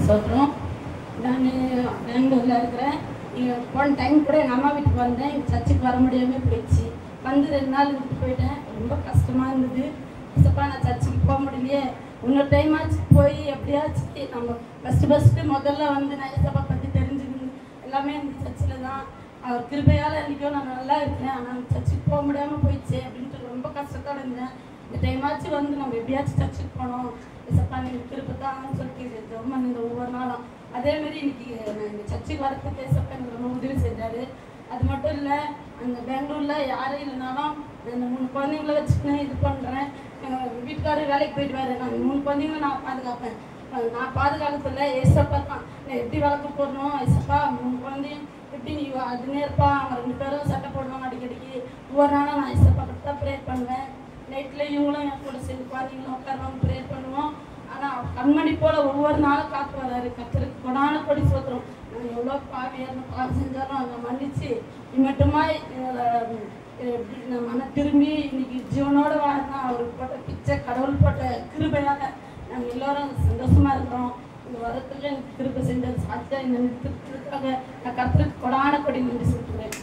சொல்கிறோம். நான் பெங்களூரில் இருக்கிறேன். போன டைம் கூட எங்கள் அம்மா வீட்டுக்கு வந்தேன். எங்கள் சர்ச்சுக்கு வர முடியாமல் போயிடுச்சு. வந்து 2 நாள் இருந்துட்டு போயிட்டேன். ரொம்ப கஷ்டமாக இருந்தது. ஏசப்பா நான் சர்ச்சுக்கு போக முடியலையே, இன்னொரு டைம் ஆச்சு போய் எப்படியாச்சும் நம்ம ஃபஸ்ட்டு முதல்ல வந்து நான் ஏசப்பா பற்றி தெரிஞ்சுக்கணும். எல்லாமே இந்த சர்ச்சில் தான். அவர் கிருபையால் இன்றைக்கும் நான் நல்லா இருக்கிறேன். ஆனால் சர்ச்சுக்கு போக முடியாமல் போயிடுச்சு அப்படின்ட்டு ரொம்ப கஷ்டத்தோடு இருந்தேன். இந்த டைமாச்சும் வந்து நம்ம எப்படியாச்சும் சர்ச்சுக்கு போனோம், ஏசப்பா நீங்கள் கிருபை தான்னு சொல்லிட்டு ஜெபம் இந்த ஒவ்வொரு நாளும். அதேமாரி இன்னைக்கு நான் இந்த சர்ச்சுக்கு வரத்துக்கு ஏசப்பா எனக்கு ரொம்ப உதவி செஞ்சார். அது மட்டும் இல்லை, அந்த பெங்களூரில் யாரும் இல்லைனாலும் அந்த 3 குழந்தைங்கள வச்சுக்கினேன் இது பண்ணுறேன். வீட்டுக்காரர் வேலைக்கு போயிடுவார். நான் 3 குழந்தைங்களும் நான் பாதுகாப்பேன். நான் பாதுகாக்கல ஏசப்பா தான். நான் எப்படி வளர்க்க போடணும், ஏசப்பா 3 குழந்தையும் எப்படி நீ அதுனே இருப்பா. அவங்க 2 பேரும் சட்டை போடுவாங்க அடிக்கடிக்கு. ஒவ்வொரு நாளும் நான் ஏசப்பா கிட்ட தான் ப்ரேயர் பண்ணுவேன். நைட்டில் இவங்களும் என் கூட சேர்ந்து குழந்தைங்களும் உட்காருவாங்க, ப்ரேயர் பண்ணுவோம். ஆனால் கண்மணி போல் ஒவ்வொரு நாளும் காத்து வராரு. கத்தருக்கு கொடான கொடி சோத்துறோம். நான் எவ்வளோ பாவியாக பாவம் செஞ்சாலும் அதை மன்னிச்சு இம்மட்டுமா நான் மன திரும்பி இன்னைக்கு ஜீவனோடு வாழ்ந்தான். அவருக்கு போட்ட பிச்சை, கடவுள் போட்ட கிருபையாக நாங்கள் எல்லோரும் சந்தோஷமாக இருக்கிறோம். இந்த வரத்துக்கு எனக்கு கிருபை செஞ்சது சாட்சியாக இந்த நிறுத்தத்துக்காக நான் கத்தருக்கு கொடான கொடி நன்றி சொல்கிறேன்.